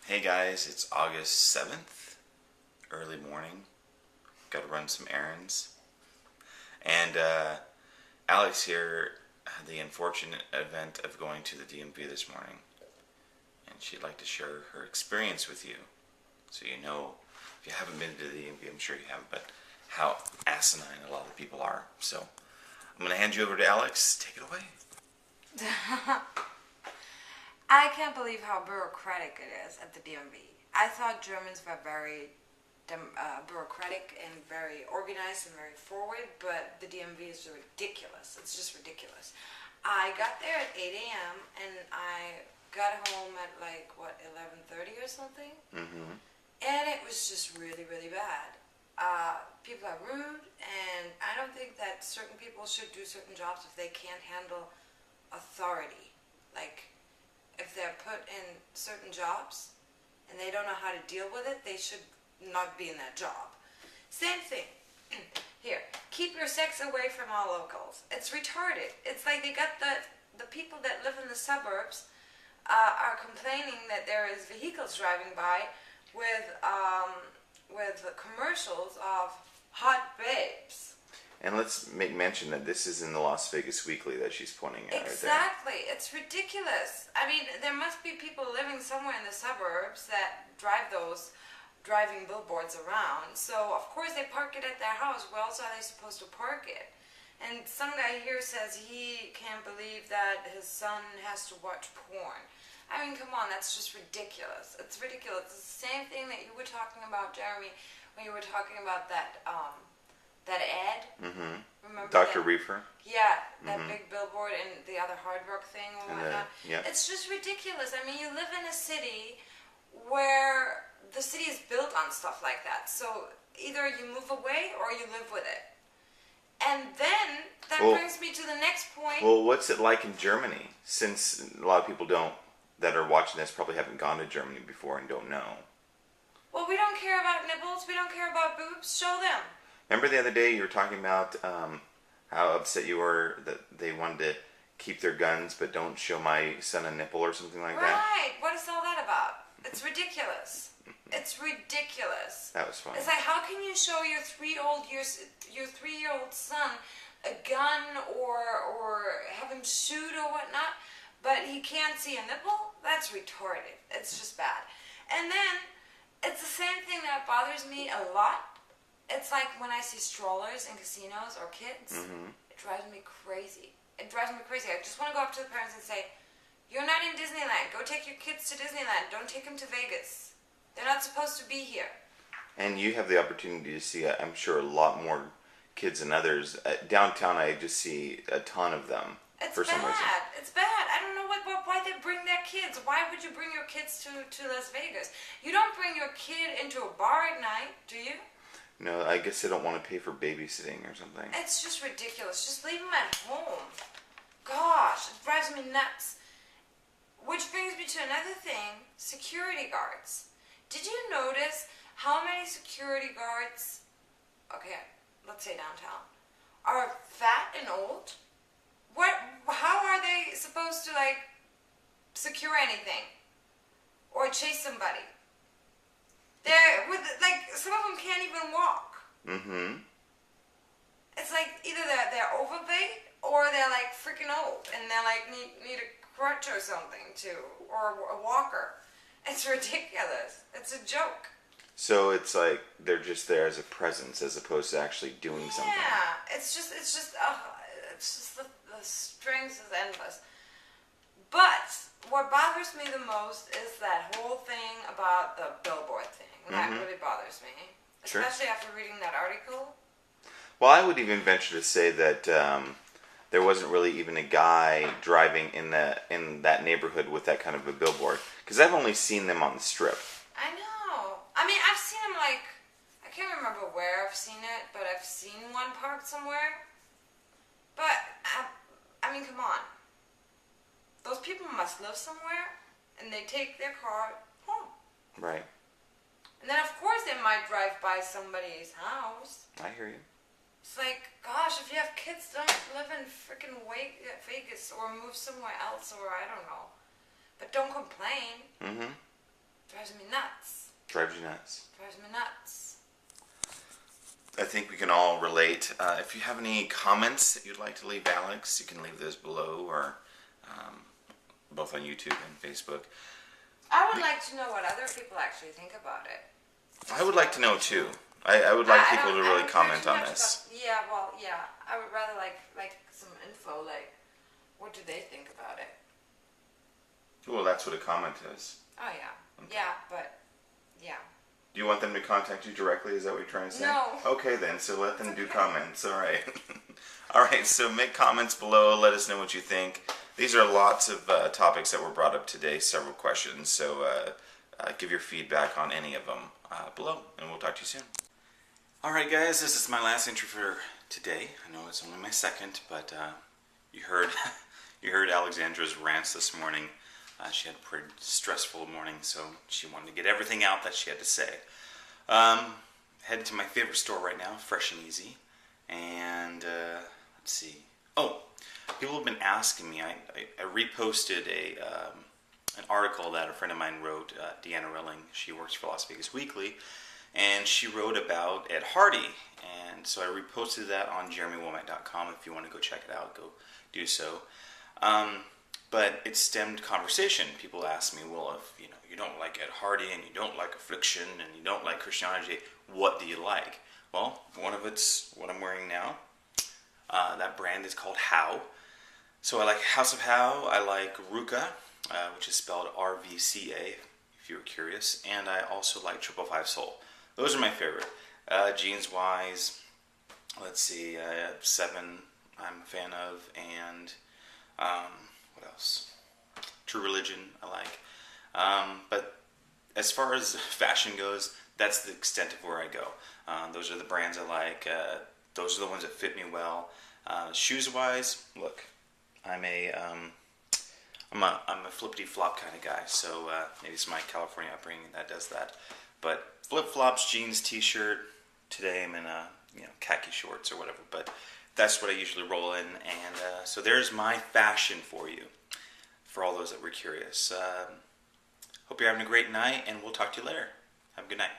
Hey guys, it's August 7th, early morning. Got to run some errands. And Alex here had the unfortunate event of going to the DMV this morning. And she'd like to share her experience with you. So you know, if you haven't been to the DMV, I'm sure you haven't, but how asinine a lot of people are. So I'm going to hand you over to Alex. Take it away. I can't believe how bureaucratic it is at the DMV. I thought Germans were very bureaucratic and very organized and very forward, but the DMV is ridiculous. It's just ridiculous. I got there at 8 a.m. and I got home at 11:30 or something. Mm-hmm. And it was just really, really bad. People are rude, and I don't think that certain people should do certain jobs if they can't handle authority. Like, if they're put in certain jobs and they don't know how to deal with it, they should not be in that job. Same thing. Here, keep your sex away from all locals. It's retarded. It's like they got the people that live in the suburbs are complaining that there is vehicles driving by with commercials of hot babes. And let's make mention that this is in the Las Vegas Weekly that she's pointing at Exactly. It's ridiculous. I mean, there must be people living somewhere in the suburbs that drive those driving billboards around. So, of course, they park it at their house. Where else are they supposed to park it? And some guy here says he can't believe that his son has to watch porn. I mean, come on, that's just ridiculous. It's ridiculous. It's the same thing that you were talking about, Jeremy, when you were talking about that ad. Mm-hmm. Remember Dr. that? Reefer? Yeah, that big billboard and the other Hard Rock thing and whatnot. Yeah. It's just ridiculous. I mean, you live in a city where the city is built on stuff like that. So either you move away or you live with it. And then that brings me to the next point. Well, what's it like in Germany? Since a lot of people that are watching this probably haven't gone to Germany before and don't know. Well, we don't care about nipples. We don't care about boobs. Show them. Remember the other day you were talking about how upset you were that they wanted to keep their guns but don't show my son a nipple or something like that? Right. What is all that about? It's ridiculous. It's ridiculous. That was funny. It's like, how can you show your 3-year-old son a gun or have him shoot or whatnot, but he can't see a nipple? That's retarded. It's just bad. And then it's the same thing that bothers me a lot. It's like when I see strollers in casinos or kids, It drives me crazy. It drives me crazy. I just want to go up to the parents and say, you're not in Disneyland. Go take your kids to Disneyland. Don't take them to Vegas. They're not supposed to be here. And you have the opportunity to see, I'm sure, a lot more kids than others. Downtown, I just see a ton of them. It's for some reason. It's bad. I don't know why they bring their kids. Why would you bring your kids to Las Vegas? You don't bring your kid into a bar at night, do you? No, I guess they don't want to pay for babysitting or something. It's just ridiculous. Just leave them at home. Gosh, it drives me nuts. Which brings me to another thing, security guards. Did you notice how many security guards, okay, let's say downtown, are fat and old? How are they supposed to, secure anything? Or chase somebody? Some of them can't even walk. Mm-hmm. It's like either they're overweight or they're freaking old and they're need a crutch or something or a walker. It's ridiculous. It's a joke. So it's like they're just there as a presence as opposed to actually doing something. Yeah, it's just the strength is endless. But what bothers me the most is that whole thing about the billboard thing. That really bothers me. Sure. Especially after reading that article. Well, I would even venture to say that there wasn't really even a guy driving in that neighborhood with that kind of a billboard. Because I've only seen them on the Strip. I know. I mean, I've seen them I can't remember where I've seen it, but I've seen one parked somewhere. But, I mean, come on. Those people must live somewhere, and they take their car home. Right. And then, of course, they might drive by somebody's house. I hear you. It's like, gosh, if you have kids, don't live in freaking Vegas or move somewhere else, or I don't know. But don't complain. Mm-hmm. Drives drives me nuts. Drives you nuts. Drives me nuts. I think we can all relate. If you have any comments that you'd like to leave Alex, you can leave those below, or both on YouTube and Facebook. I would like to know what other people actually think about it. I would like to know too. I would like people to really comment on this. Yeah. I would rather like some info, like what do they think about it? Well, that's what a comment is. Oh yeah. Okay. Yeah, but yeah. Do you want them to contact you directly? Is that what you're trying to say? No. Okay then, so let them do comments. All right. All right, so make comments below. Let us know what you think. These are lots of topics that were brought up today, several questions. So give your feedback on any of them below, and we'll talk to you soon. All right, guys, this is my last entry for today. I know it's only my second, but you heard you heard Alexandra's rants this morning. She had a pretty stressful morning, so she wanted to get everything out that she had to say. Headed to my favorite store right now, Fresh and Easy, and let's see. Oh, people have been asking me. I reposted an article that a friend of mine wrote, Deanna Rilling. She works for Las Vegas Weekly, and she wrote about Ed Hardy, and so I reposted that on jeremywomack.com. If you want to go check it out, go do so. But it stemmed conversation. People ask me, well, if you don't like Ed Hardy and you don't like Affliction and you don't like Christianity, what do you like? Well, one of it's what I'm wearing now. That brand is called How. So I like House of How. I like Ruka, which is spelled RVCA, if you were curious. And I also like 555 Soul. Those are my favorite. Jeans-wise, let's see, 7 I'm a fan of, and what else? True Religion I like. But as far as fashion goes, that's the extent of where I go. Those are the brands I like. Those are the ones that fit me well. Shoes-wise, look, I'm a flippity-flop kind of guy, so maybe it's my California upbringing that does that. But flip-flops, jeans, t-shirt. Today I'm in khaki shorts or whatever, but that's what I usually roll in. And so there's my fashion for you, for all those that were curious. Hope you're having a great night, and we'll talk to you later. Have a good night.